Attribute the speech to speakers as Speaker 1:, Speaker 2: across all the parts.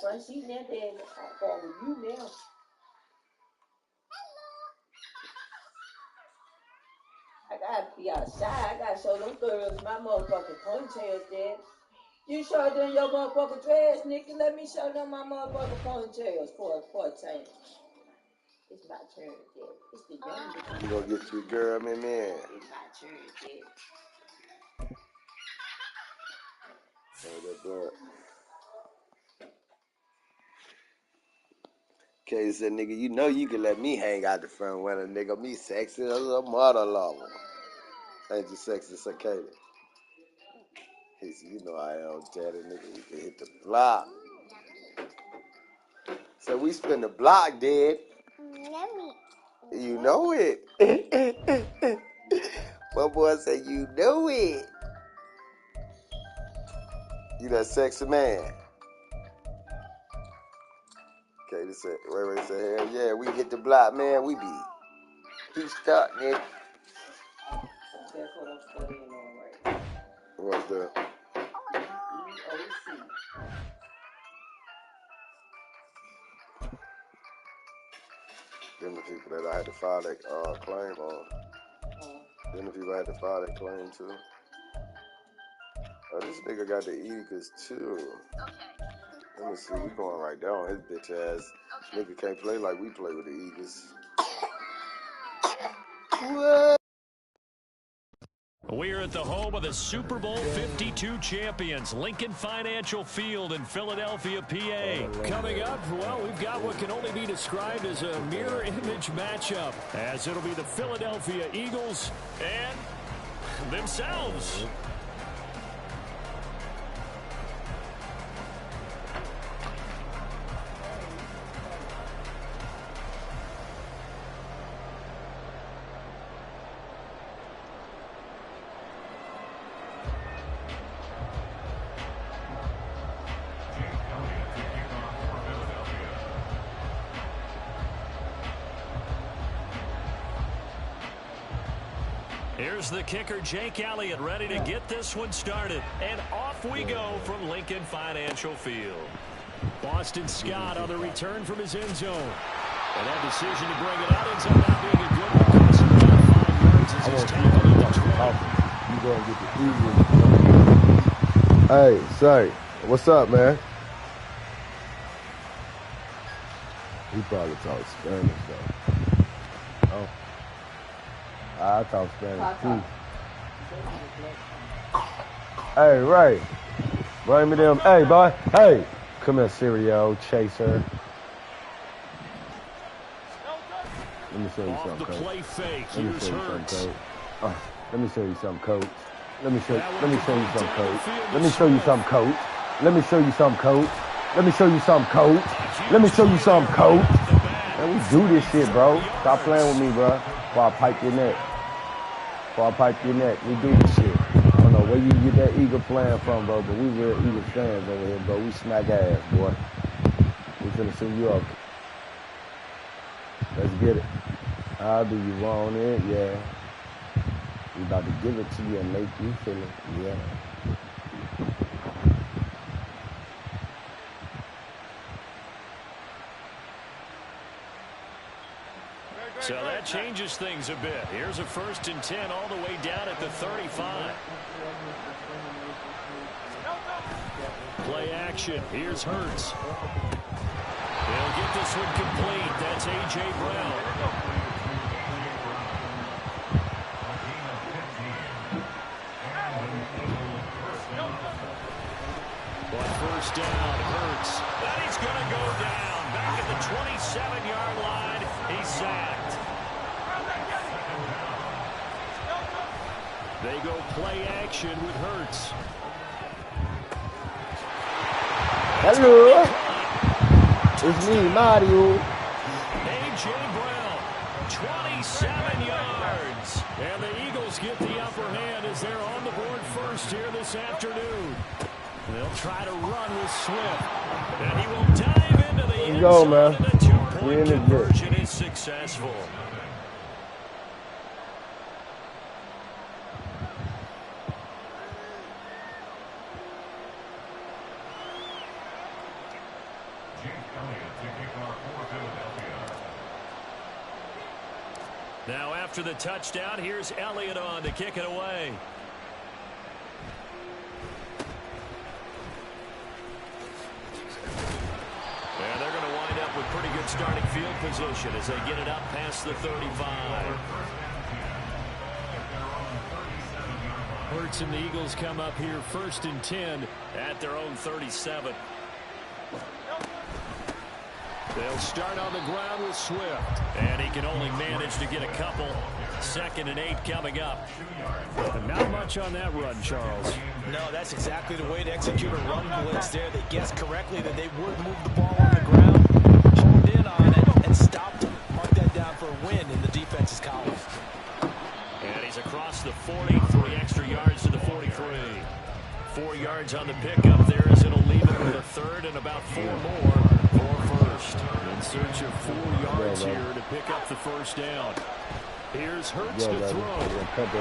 Speaker 1: front seat now, Dad. I'm going with you now. I gotta be outside. I gotta show them girls my motherfucking ponytails, Dad. You show them your motherfucking dress, Nikki. Let me show them my motherfucking ponytails for a time. It's my turn, Dad. It's the youngest.
Speaker 2: You gonna get your girl, man?
Speaker 1: It's my turn, Dad.
Speaker 2: Katie said, nigga, you know you can let me hang out the front window, nigga. Me sexy as a mother lover. Ain't you sexy, so Katie? He said, you know I am, daddy, nigga. We can hit the block. So we spin the block, Dad. You know it. My boy said, you know it. You that sexy man. Katie said, Ray said, hell yeah, we hit the block, man. We be stuck, nigga.
Speaker 1: That's what I'm studying on right now.
Speaker 2: What's that?
Speaker 1: EOC.
Speaker 2: Them the people that I had to file that claim on. Them the people I had to file that claim to. Oh, this nigga got the Eagles too. Okay. Let me see, we going right down his bitch ass. Okay. Nigga can't play like we play with the Eagles. What?
Speaker 3: We're at the home of the Super Bowl 52 champions, Lincoln Financial Field in Philadelphia, PA. Coming up, well, we've got what can only be described as a mirror image matchup, as it'll be the Philadelphia Eagles and themselves. Here's the kicker, Jake Elliott, ready to get this one started. And off we go from Lincoln Financial Field. Boston Scott on the return from his end zone. And that decision to bring it out ends up not being a good one. Costs him about 5 yards as he's tackled in Detroit.
Speaker 4: You go and get the Eagles. Hey, say, what's up, man? He probably talks Spanish, though. Oh. I talk Spanish too. Hey, Ray. Bring me them. Hey, boy. Hey. Come here, cereal chaser. Let me show you something, coach.
Speaker 3: Play fake.
Speaker 4: Let me show you something, coach. Let me show you something, coach. Let me show you something, coach. Let me show you something, coach. Let me show you something, coach. Let me show you something, coach. Let me show you something, coach. Man, we do this shit, bro. Stop playing with me, bro. Before I pipe your neck. We do this shit. I don't know where you get that Eagle playing from, bro, but we real Eagle fans over here, bro. We smack ass, boy. We finna send you up. Let's get it. How do you want it? Yeah. We about to give it to you and make you feel it. Yeah.
Speaker 3: So that changes things a bit. Here's a 1st and 10 all the way down at the 35. Play action. Here's Hurts. They'll get this one complete. That's A.J. Brown. But 1st down, Hurts. And he's going to go down. Back at the 27-yard line. He's sacked. They go play action with Hurts.
Speaker 4: Hello. It's me, Mario.
Speaker 3: A.J. Brown, 27 yards. And the Eagles get the upper hand as they're on the board first here this afternoon. They'll try to run with Swift. And he will dive into the end zone, man. And a 2-point conversion is successful. Now after the touchdown, here's Elliott on to kick it away. And they're going to wind up with pretty good starting field position as they get it up past the 35. Hurts and the Eagles come up here 1st and 10 at their own 37. They'll start on the ground with Swift. And he can only manage to get a couple. 2nd and 8 coming up. And not much on that run, Charles.
Speaker 5: No, that's exactly the way to execute a run blitz there. They guessed correctly that they would move the ball on the ground, honed in on it, and stopped him. Mark that down for a win in the defense's column.
Speaker 3: And he's across the 40, 3 extra yards to the 43. 4 yards on the pickup there as it'll leave it with a 3rd and about 4 more for 1st. In search of 4 yards here to pick up the 1st down. Here's Hurts to throw. Pressure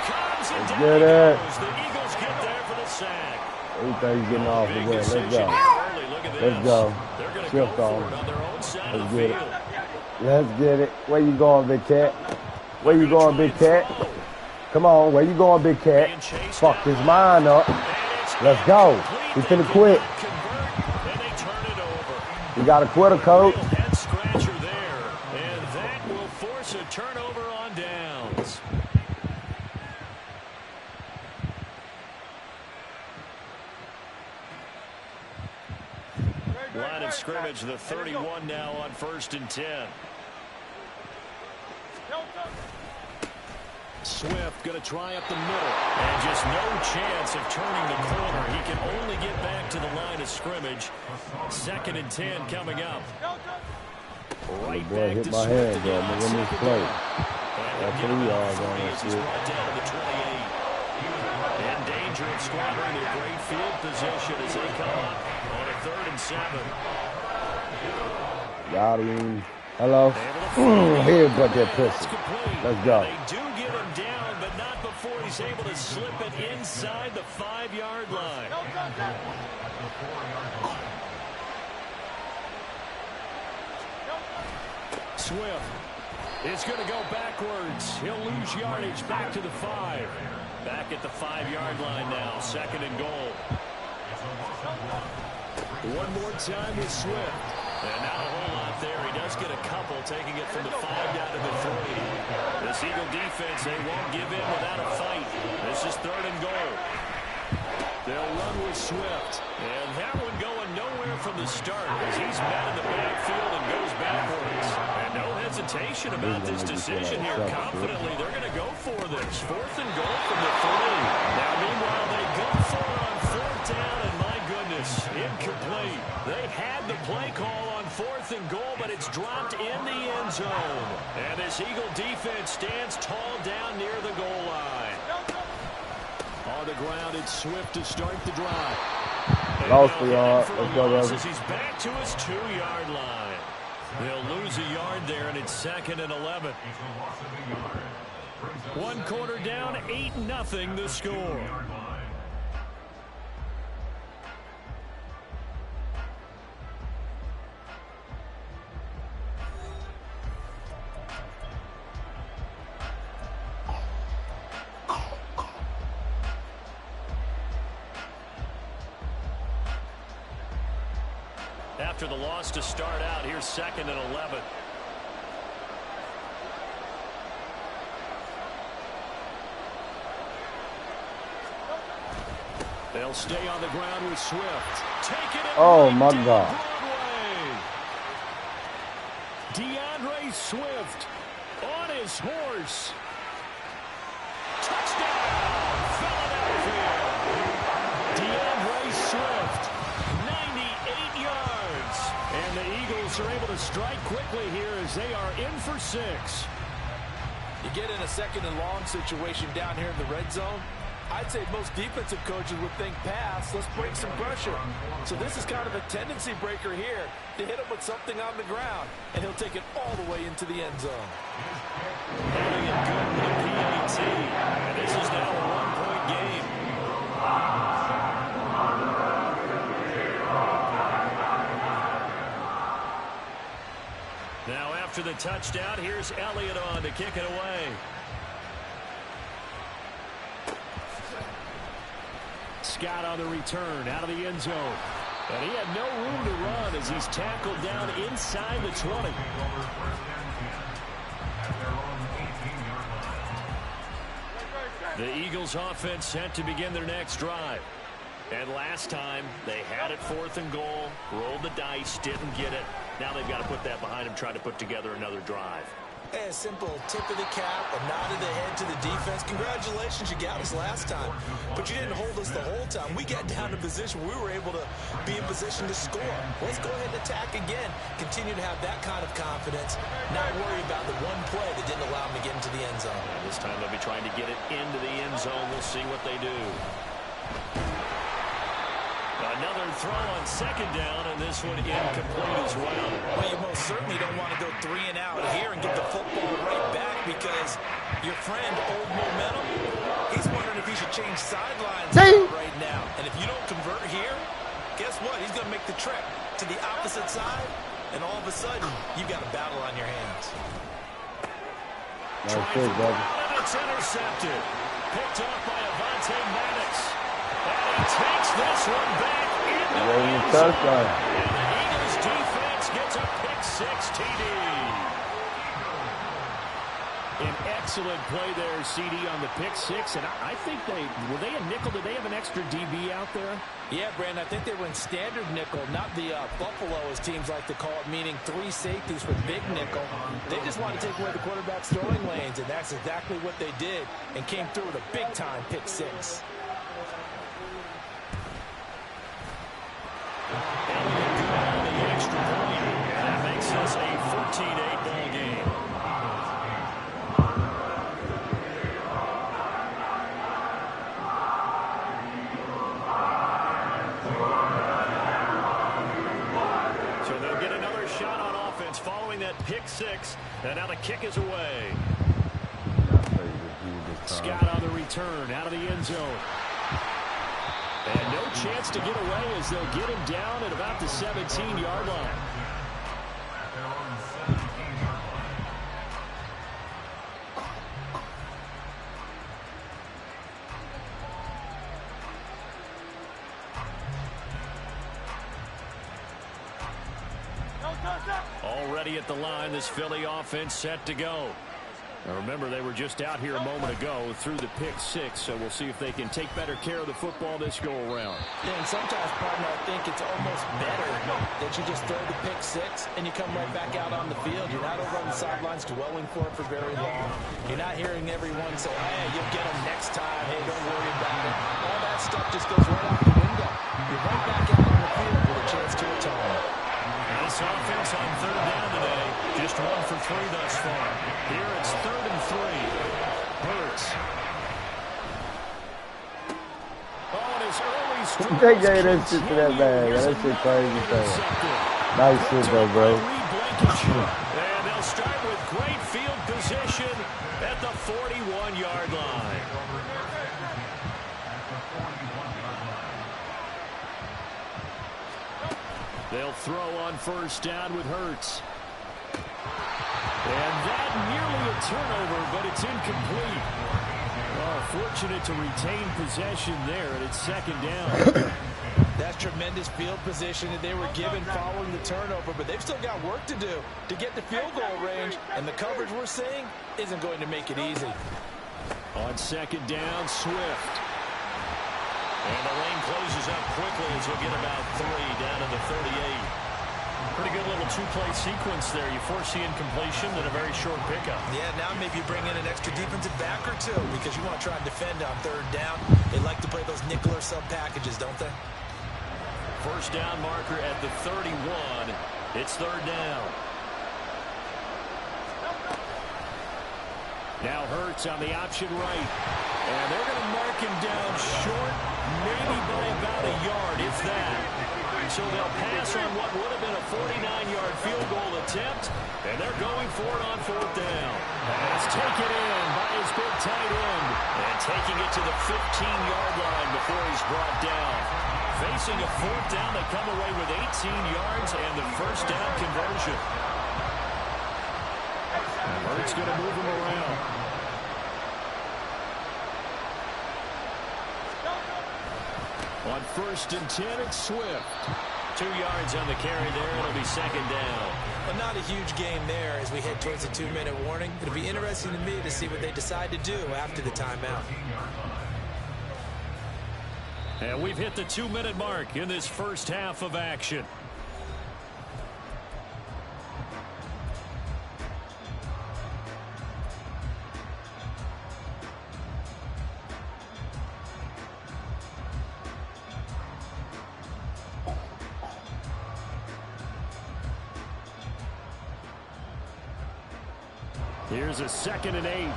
Speaker 3: comes and down he goes. The Eagles get there for the sack.
Speaker 4: Everything's getting off the way. Let's go. Let's go. Shift on. Let's get it. Let's get it. Where you going, big cat? Where you going, big cat? Come on, where you going, big cat? Fuck his mind up. Let's go. He finna quit. You got a quitter, coach.
Speaker 3: Head scratcher there, and that will force a turnover on downs. Line of scrimmage, the 31 now on 1st and 10. Swift going to try up the middle. And just no chance of turning the corner. He can only get back to the line of scrimmage. 2nd and 10 coming up. Right
Speaker 4: boy, hit my hand, bro. I'm going to win this play. That's 3 yards on that shit.
Speaker 3: Down to the 28. In danger of squandering their great field position as they come up on a 3rd and 7.
Speaker 4: Got him. Hello. Here, but that pussy. Let's go.
Speaker 3: They do get him down, but not before he's able to slip it inside the 5-yard line. Swift is going to go backwards. He'll lose yardage back to the 5. Back at the 5-yard line now. 2nd and goal. One more time with Swift. And not a whole lot there. He does get a couple, taking it from the 5 down to the 3. This Eagle defense, they won't give in without a fight. This is 3rd and goal. They'll run with Swift. And that one going nowhere from the start as he's met in the backfield and goes backwards. And no hesitation about this decision here. Confidently, they're going to go for this. 4th and goal from the 3. Now, meanwhile, they go for it on 4th down, and my goodness, incomplete. They had the play call on 4th and goal, but it's dropped in the end zone. And this Eagle defense stands tall down near the goal line. On the ground, it's Swift to start the drive.
Speaker 4: Lost the yard. Let's go, brother.
Speaker 3: He's back to his 2-yard line. They'll lose a yard there, and it's 2nd and 11. 1 quarter down, 8-0 the score. After the loss to start out, here's 2nd and 11. They'll stay on the ground with Swift. Take it.
Speaker 4: Oh, my God.
Speaker 3: DeAndre Swift on his horse. Touchdown, Philadelphia. DeAndre Swift, 98 yards. And the Eagles are able to strike quickly here as they are in for 6.
Speaker 5: You get in a 2nd and long situation down here in the red zone. I'd say most defensive coaches would think pass, let's break some pressure. So this is kind of a tendency breaker here to hit him with something on the ground, and he'll take it all the way into the end zone.
Speaker 3: Holding it good with a PAT, and this is now a 1-point game. after the touchdown. Here's Elliott on to kick it away. Scott on the return out of the end zone. And he had no room to run as he's tackled down inside the 20. The Eagles offense set to begin their next drive. And last time, they had it 4th and goal, rolled the dice, didn't get it. Now they've got to put that behind them, try to put together another drive.
Speaker 5: A simple tip of the cap, a nod of the head to the defense. Congratulations, you got us last time. But you didn't hold us the whole time. We got down to position where we were able to be in position to score. Let's go ahead and attack again. Continue to have that kind of confidence. Not worry about the one play that didn't allow them to get into the end zone.
Speaker 3: And this time they'll be trying to get it into the end zone. We'll see what they do. Another throw on 2nd down, and this one incomplete as well.
Speaker 5: Well, you most certainly don't want to go 3 and out here and get the football right back because your friend, Old Momentum, he's wondering if he should change sidelines right now. And if you don't convert here, guess what? He's going to make the trek to the opposite side, and all of a sudden, you've got a battle on your hands.
Speaker 3: Nice hit, brother. And it's intercepted. Picked off by Avonte Maddox. And he takes this one back in the end zone. And the Eagles defense gets a pick-6 TD. An excellent play there, CD, on the pick-6. And I think were they a nickel? Did they have an extra DB out there?
Speaker 5: Yeah, Brandon, I think they were in standard nickel, not the Buffalo, as teams like to call it, meaning 3 safeties with big nickel. They just want to take away the quarterback's throwing lanes, and that's exactly what they did and came through with a big-time pick-6.
Speaker 3: The extra point. That makes us a 14-8 ball game. So they'll get another shot on offense following that pick-6, and now the kick is away. Scott on the return out of the end zone. And no chance to get away as they'll get him down at about the 17-yard line. Already at the line, this Philly offense set to go. Now remember, they were just out here a moment ago through the pick-6, so we'll see if they can take better care of the football this go-around.
Speaker 5: Yeah, and sometimes, partner, I think it's almost better that you just throw the pick-6 and you come right back out on the field. You're not over on the sidelines dwelling for it for very long. You're not hearing everyone say, hey, you'll get them next time. Hey, don't worry about it. All that stuff just goes right out the window. You're right back out on the field with a chance to atone.
Speaker 3: This offense on 3rd down today, just 1 for 3 thus far. Here it's 3rd and 3. Hurts. On his early strike.
Speaker 4: They gave that shit to that man. That shit crazy. Nice shit though, bro.
Speaker 3: And they'll start with great field position at the 41-yard line. They'll throw on 1st down with Hurts. And that nearly a turnover, but it's incomplete. Oh, fortunate to retain possession there, and it's 2nd down.
Speaker 5: That's tremendous field position that they were given following the turnover, but they've still got work to do to get the field goal range, and the coverage we're seeing isn't going to make it easy.
Speaker 3: On 2nd down, Swift. And the lane closes up quickly as he'll get about 3 down to the 38. Pretty good little 2-play sequence there. You force the incompletion and a very short pickup.
Speaker 5: Yeah, now maybe you bring in an extra defensive back or 2 because you want to try and defend on 3rd down. They like to play those nickel or sub packages, don't they?
Speaker 3: 1st down marker at the 31. It's 3rd down. Now Hurts on the option right. And they're going to mark him down short, maybe by about a yard, if that. So they'll pass on what would have been a 49-yard field goal attempt, and they're going for it on 4th down. That's taken in by his big tight end, and taking it to the 15-yard line before he's brought down. Facing a 4th down, they come away with 18 yards and the 1st down conversion. Hurts going to move him around. On 1st and 10, it's Swift. 2 yards on the carry there. It'll be 2nd down.
Speaker 5: But not a huge gain there as we head towards the 2-minute warning. It'll be interesting to me to see what they decide to do after the timeout.
Speaker 3: And we've hit the 2-minute mark in this first half of action. Here's a 2nd and 8.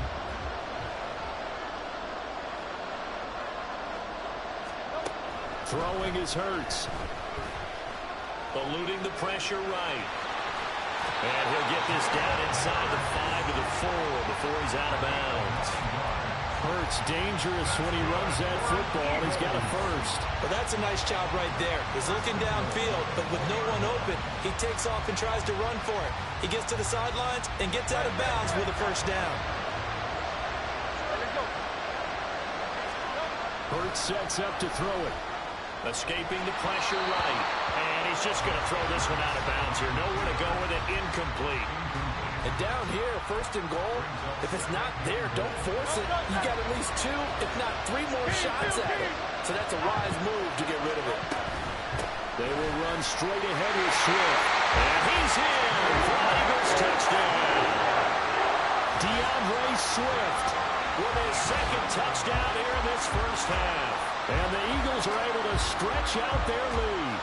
Speaker 3: Throwing is Hurts. Eluding the pressure right. And he'll get this down inside the 5 to the 4 before he's out of bounds. Hurts dangerous when he runs that football. He's got a first.
Speaker 5: Well, that's a nice job right there. He's looking downfield, but with no one open, he takes off and tries to run for it. He gets to the sidelines and gets out of bounds with a first down.
Speaker 3: Hurts sets up to throw it. Escaping the pressure right. And he's just going to throw this one out of bounds here. Nowhere to go with it. Incomplete.
Speaker 5: And down here, 1st and goal, if it's not there, don't force it. You got at least 2, if not 3 more shots at it. So that's a wise move to get rid of it.
Speaker 3: They will run straight ahead with Swift. And he's in for an Eagles touchdown. DeAndre Swift with his 2nd touchdown here in this first half. And the Eagles are able to stretch out their lead.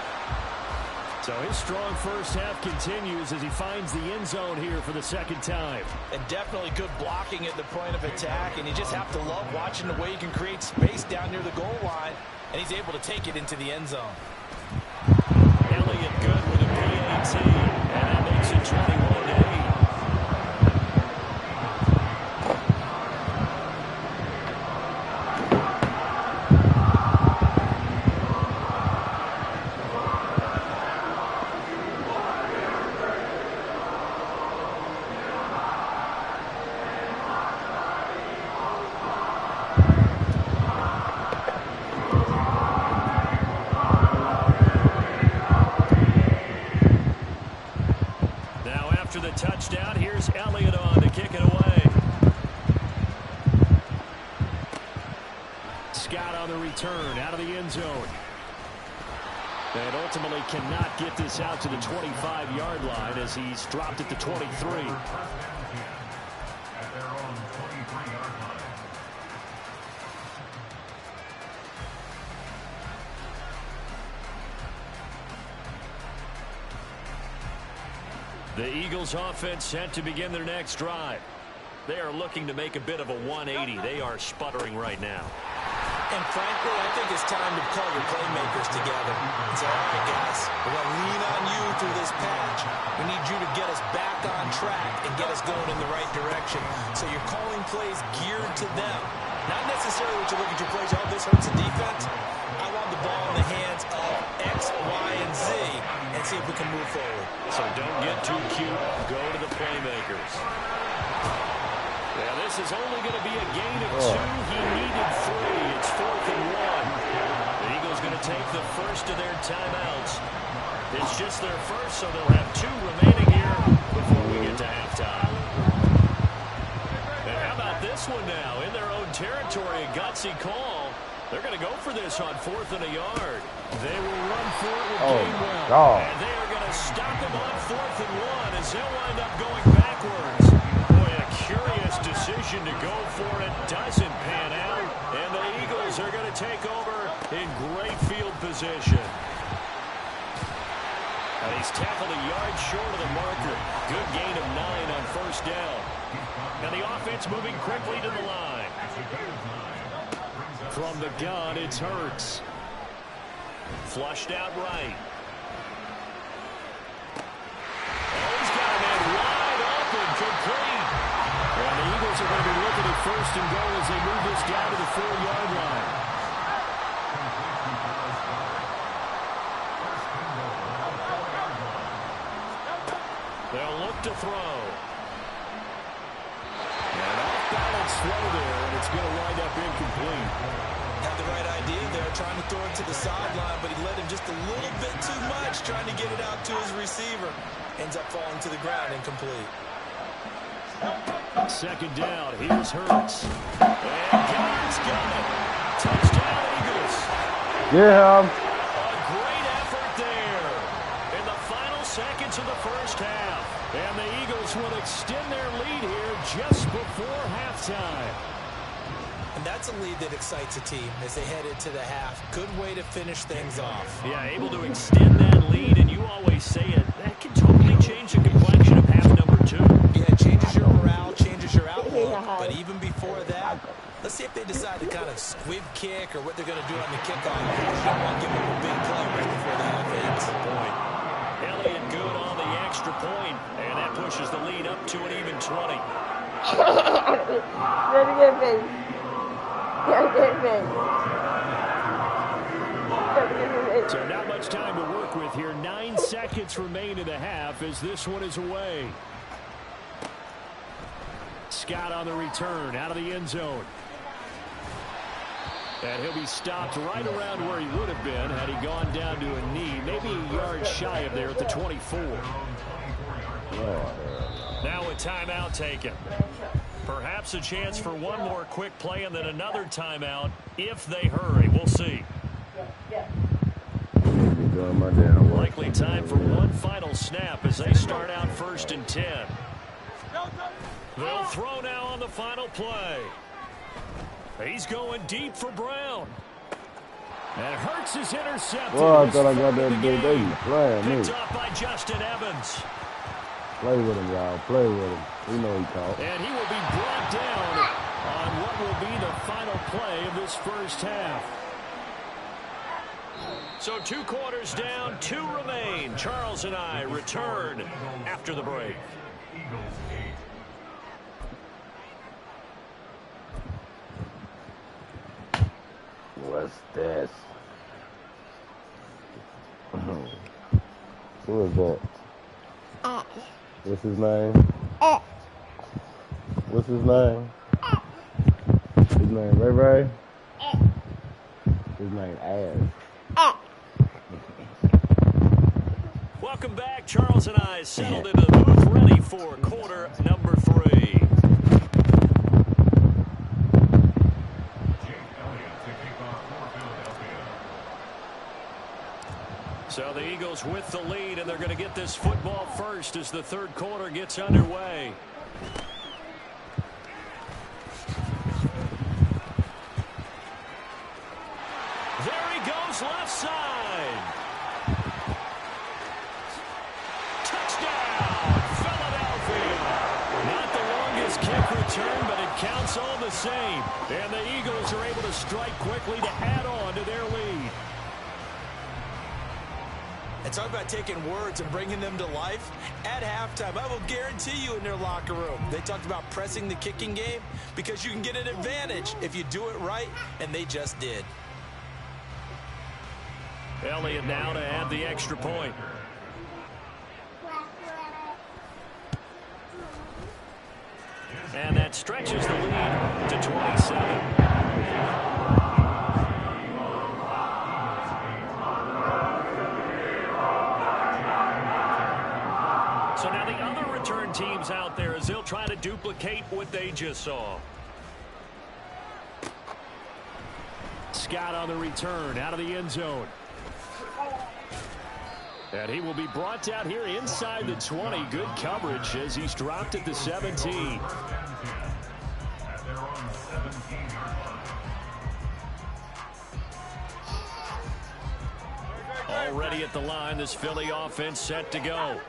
Speaker 3: So his strong first half continues as he finds the end zone here for the 2nd time.
Speaker 5: And definitely good blocking at the point of attack. And you just have to love watching the way he can create space down near the goal line. And he's able to take it into the end zone.
Speaker 3: Elliott good with a PAT. And that makes it 21-8. Touchdown. Here's Elliott on to kick it away. Scott on the return out of the end zone. And ultimately cannot get this out to the 25-yard line as he's dropped at the 23. The Eagles offense set to begin their next drive. They are looking to make a bit of a 180. They are sputtering right now.
Speaker 5: And frankly, I think it's time to call your playmakers together. It's all right, guys. We're going to lean on you through this patch. We need you to get us back on track and get us going in the right direction. So you're calling plays geared to them. Not necessarily what you look at your plays, oh, this hurts the defense. I want the ball in the hands of X, Y, and Z and see if we can move forward.
Speaker 3: So don't get too cute. Go to the playmakers. Yeah, this is only going to be a gain of 2. He needed 3. It's 4th and 1. The Eagles going to take the first of their timeouts. It's just their first, so they'll have 2 remaining here before we get to halftime. And how about this one now? In their own territory, a gutsy call. They're going to go for this on 4th and a yard. They will run for it with Gainwell. And they are going to stop him on 4th and 1 as they'll wind up going backwards. Boy, a curious decision to go for it. Doesn't pan out. And the Eagles are going to take over in great field position. And he's tackled a yard short of the marker. Good gain of 9 on 1st down. And the offense moving quickly to the line. From the gun, it's Hurts. Flushed out right. Oh, he's got a man wide open, complete. And the Eagles are going to be looking at 1st and goal as they move this down to the 4-yard line. They'll look to throw. bit slow there, and it's going to wind up incomplete.
Speaker 5: Had the right idea there, trying to throw it to the sideline, but he led him just a little bit too much, trying to get it out to his receiver. Ends up falling to the ground, incomplete.
Speaker 3: Second down, here's Hurts. And God's got it. Touchdown, Eagles.
Speaker 4: Yeah.
Speaker 3: A great effort there in the final seconds of the first half. And the Eagles will extend their lead here just before halftime.
Speaker 5: And that's a lead that excites a team as they head into the half. Good way to finish things off.
Speaker 3: Yeah, able to extend that lead, and you always say it, that can totally change the complexion of half number 2.
Speaker 5: Yeah, it changes your morale, changes your outlook. But even before that, let's see if they decide to kind of squib kick or what they're going to do on the kickoff. Don't want to give them a big play right before the half ends.
Speaker 3: Point. Elliott good on the extra point, and that pushes the lead up to an even 20.
Speaker 1: Let me get me.
Speaker 3: So not much time to work with here. 9 seconds remain in the half as this one is away. Scott on the return out of the end zone. And he'll be stopped right around where he would have been had he gone down to a knee, maybe a yard shy of there at the 24. Now a timeout taken. Perhaps a chance for one more quick play and then another timeout if they hurry. We'll see. Likely time for one final snap as they start out 1st and 10. They'll throw now on the final play. He's going deep for Brown. And Hurts is intercepted.
Speaker 4: Oh, I thought I got that dude. They playing me.
Speaker 3: Picked off by Justin Evans.
Speaker 4: Play with him, y'all. Play with him. We know he caught.
Speaker 3: And he will be brought down on what will be the final play of this first half. So 2 quarters down, 2 remain. Charles and I return after the break.
Speaker 4: What's this? Who is that? What's his name? What's his name? His name Ray Ray? His name Ass.
Speaker 3: Welcome back. Charles and I settled into the booth ready for quarter number 3. So the Eagles with the lead, and they're going to get this football first as the third quarter gets underway. There he goes, left side. Touchdown, Philadelphia. Not the longest kick return, but it counts all the same. And the Eagles are able to strike quickly to add on to their lead.
Speaker 5: And talk about taking words and bringing them to life. At halftime, I will guarantee you in their locker room, they talked about pressing the kicking game because you can get an advantage if you do it right, and they just did.
Speaker 3: Elliott now to add the extra point. And that stretches the lead to 27. So now the other return teams out there as they'll try to duplicate what they just saw. Scott on the return out of the end zone. And he will be brought down here inside the 20. Good coverage as he's dropped at the 17. Already at the line, this Philly offense set to go.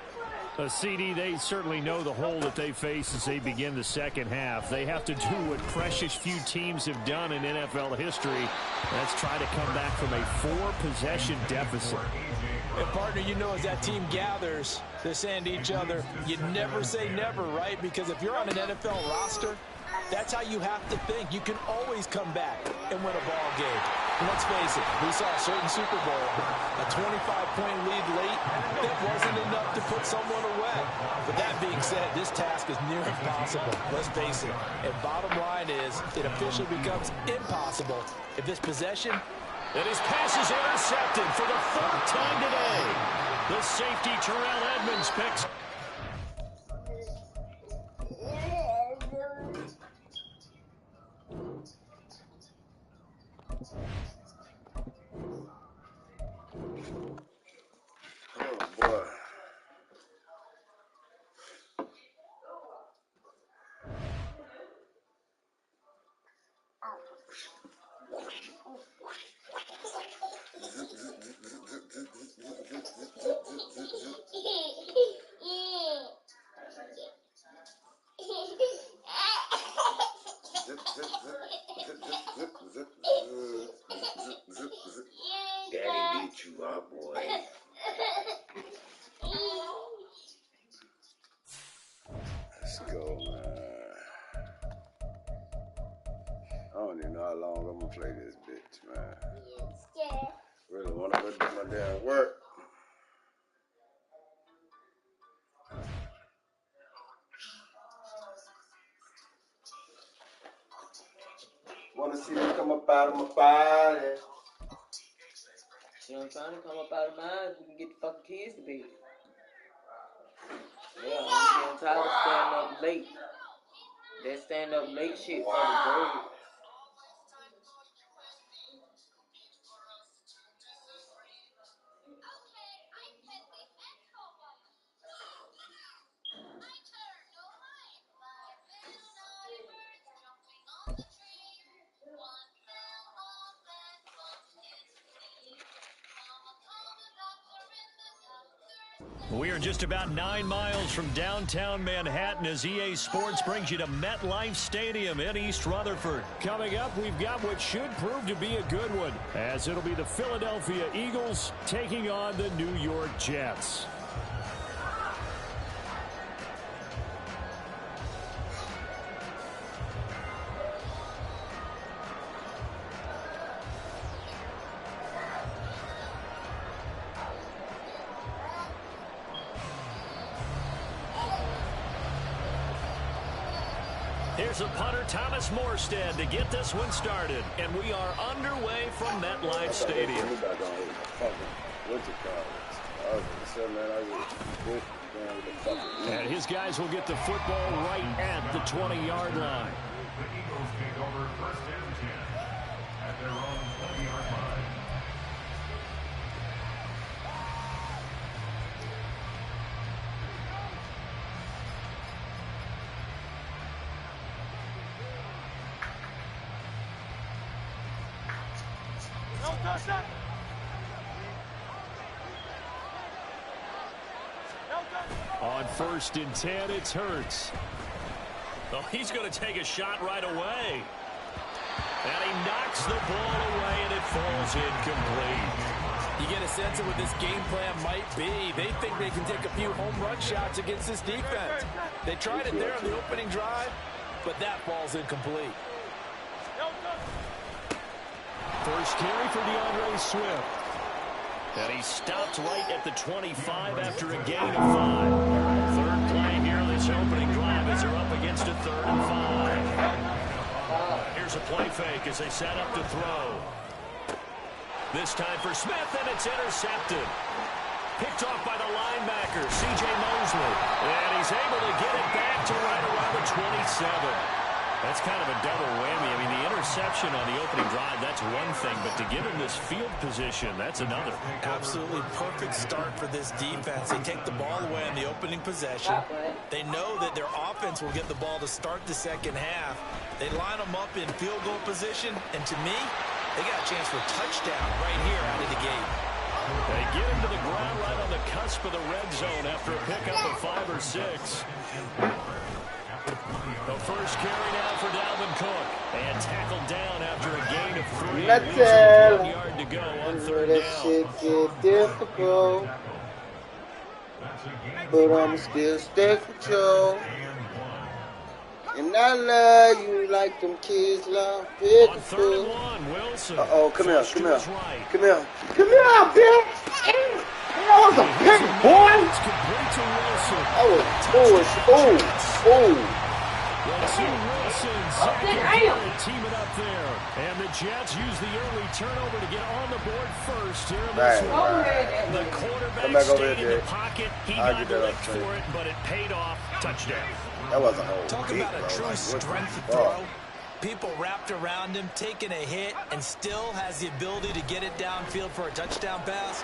Speaker 3: CD, they certainly know the hole that they face as they begin the second half. They have to do what precious few teams have done in NFL history. That's try to come back from a 4-possession deficit.
Speaker 5: And partner, you know, as that team gathers, they're saying to each other, you never say never, right? Because if you're on an NFL roster, that's how you have to think. You can always come back and win a ball game. Let's face it, we saw a certain Super Bowl, a 25-point lead late, that wasn't enough to put someone away. But that being said, this task is near impossible. Let's face it. And bottom line is, it officially becomes impossible if this possession...
Speaker 3: And his pass is intercepted for the third time today. The safety Terrell Edmonds picks.
Speaker 2: Oh, boy. Daddy beat you up, boy. Let's go, man. I don't even know how long I'm gonna play this bitch, man. Really wanna go do my damn work. Wanna see me come up out of my body.
Speaker 1: You know, I'm trying to come up out of mine. We can get the fucking kids to bed. Yeah, I'm getting tired of staying up late. That stand up late shit for the birds.
Speaker 3: We are just about 9 miles from downtown Manhattan as EA Sports brings you to MetLife Stadium in East Rutherford. Coming up, we've got what should prove to be a good one, as it'll be the Philadelphia Eagles taking on the New York Jets. Here's a punter, Thomas Morstead, to get this one started. And we are underway from MetLife Stadium. And his guys will get the football right at the 20-yard line.
Speaker 6: The Eagles take over first and 10 at their own 20-yard line.
Speaker 3: On first and 10, it's Hurts. Oh, he's going to take a shot right away. And he knocks the ball away, and it falls incomplete.
Speaker 5: You get a sense of what this game plan might be. They think they can take a few home run shots against this defense. They tried it there on the opening drive, but that falls incomplete.
Speaker 3: First carry for DeAndre Swift. And he stopped right at the 25 after a gain of 5. Third play here this opening drive as they're up against a 3rd and 5. Here's a play fake as they set up to throw. This time for Smith, and it's intercepted. Picked off by the linebacker, C.J. Mosley. And he's able to get it back to right around the 27. That's kind of a double whammy. I mean, the interception on the opening drive, that's one thing, but to give him this field position, that's another.
Speaker 5: Absolutely perfect start for this defense. They take the ball away on the opening possession. They know that their offense will get the ball to start the second half. They line them up in field goal position, and to me, they got a chance for a touchdown right here out of the gate.
Speaker 3: They get him to the ground right on the cusp of the red zone after a pickup of 5 or 6. The first carry now for Dalvin Cook. And tackled down after a gain of 3.
Speaker 7: Let's tell
Speaker 3: 1 yard to go on
Speaker 7: where
Speaker 3: 3rd
Speaker 7: that
Speaker 3: down.
Speaker 7: shit get difficult, but I'ma still stick with you. And I love you like them kids love pick
Speaker 3: On
Speaker 7: a
Speaker 3: 3rd and
Speaker 7: fool.
Speaker 3: 1, Wilson.
Speaker 7: Uh-oh, come here,
Speaker 3: Flushed
Speaker 7: come
Speaker 3: to
Speaker 7: here.
Speaker 3: his right.
Speaker 7: Come here. Come here, bitch. That was a pick, boy.
Speaker 3: It's complete to Wilson.
Speaker 7: That was
Speaker 3: To Wilson, Zach and Garrett teaming up there. And the Jets use the early turnover to get on the board first here in this one. The quarterback stayed in the pocket. He got licked for it, but it paid off. Touchdown.
Speaker 7: That was a whole
Speaker 5: Talk about a true strength throw. People wrapped around him, taking a hit, and still has the ability to get it downfield for a touchdown pass.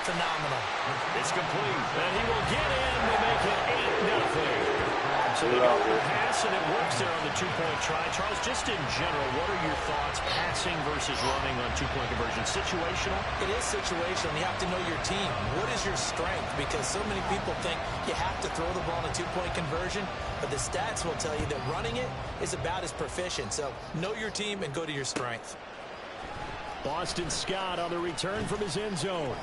Speaker 5: Phenomenal.
Speaker 3: It's complete, and he will get in to make it 8-0. So they go for the pass, and it works there on the two-point try. Charles, just in general, what are your thoughts passing versus running on two-point conversion? Situational?
Speaker 5: It is situational. You have to know your team. What is your strength? Because so many people think you have to throw the ball in a two-point conversion, but the stats will tell you that running it is about as proficient. So know your team and go to your strength.
Speaker 3: Boston Scott on the return from his end zone.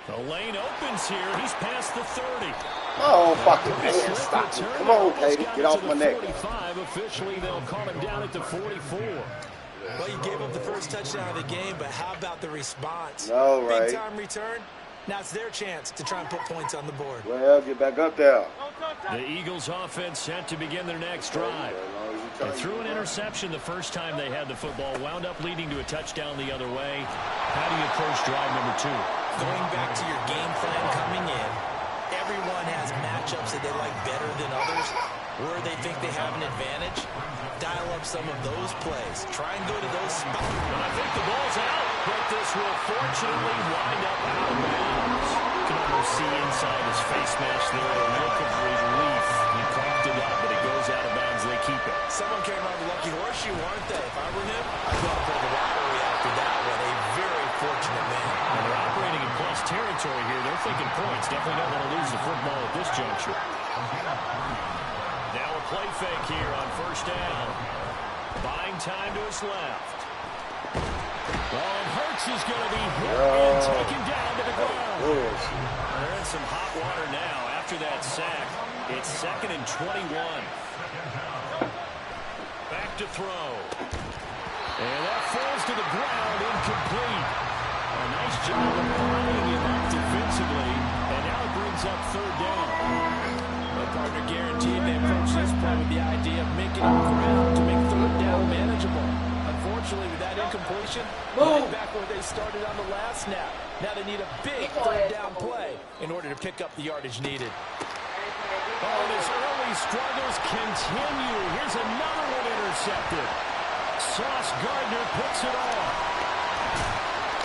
Speaker 3: The lane opens here. He's past the 30.
Speaker 7: Oh, fucking man, stop it. Come on, Katie, get off my neck.
Speaker 3: 45. Officially, they'll call him down at the 44.
Speaker 5: Well, you gave up the first touchdown of the game, but how about the response?
Speaker 7: No, right.
Speaker 5: Big-time return. Now it's their chance to try and put points on the board.
Speaker 7: Well, get back up there.
Speaker 3: The Eagles offense set to begin their next drive. They threw an interception the first time they had the football, wound up leading to a touchdown the other way. How do you approach drive number 2?
Speaker 5: Going back to your game plan coming in, everyone has matchups that they like better than others, where they think they have an advantage. Dial up some of those plays. Try and go to those spots.
Speaker 3: I think the ball's out, but this will fortunately wind up out of bounds. You can almost see inside his face mask there a look of relief. He coughed it up, but it goes out of bounds. They keep it.
Speaker 5: Someone came out of the lucky horseshoe, weren't they? If I were him, I'd go for the lottery after that one. A very fortunate man.
Speaker 3: And they're operating in plus territory here. They're thinking points. Definitely don't want to lose the football at this juncture. Now a play fake here on first down. Buying time to his left. Well, and Hurts is going to be hit and taken down to the ground. They're in some hot water now. After that sack, it's 2nd and 21. Back to throw. And that falls to the ground, incomplete. A nice job of playing him up defensively, and now it brings up 3rd down.
Speaker 5: The partner guaranteed they approach this play with the idea of making up ground to make 3rd down manageable. Unfortunately, with that incompletion, right back where they started on the last snap. Now they need a big 3rd down play in order to pick up the yardage needed.
Speaker 3: Oh, and his early struggles continue. Here's another one intercepted. Sauce Gardner puts it on.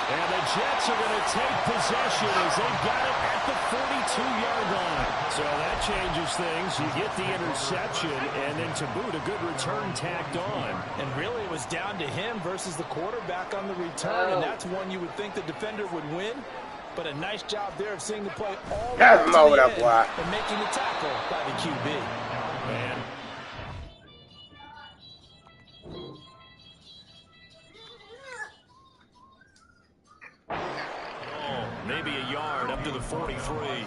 Speaker 3: And the Jets are going to take possession as they got it at the 42-yard line. So that changes things. You get the interception, and then to boot, a good return tacked on.
Speaker 5: And really, it was down to him versus the quarterback on the return, and that's one you would think the defender would win. But a nice job there of seeing the play all the way to the end and making the tackle by the QB.
Speaker 3: Man. Maybe a yard up to the 43.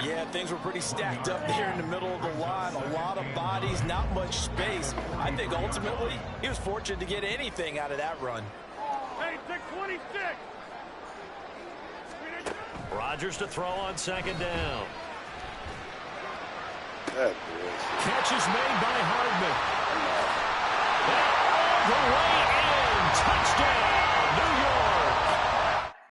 Speaker 5: Yeah, things were pretty stacked up there in the middle of the line. A lot of bodies, not much space. I think ultimately he was fortunate to get anything out of that run.
Speaker 6: Hey, 626.
Speaker 3: Rodgers to throw on 2nd down.
Speaker 2: Catch
Speaker 3: is made by Hardman. All the way in. Touchdown.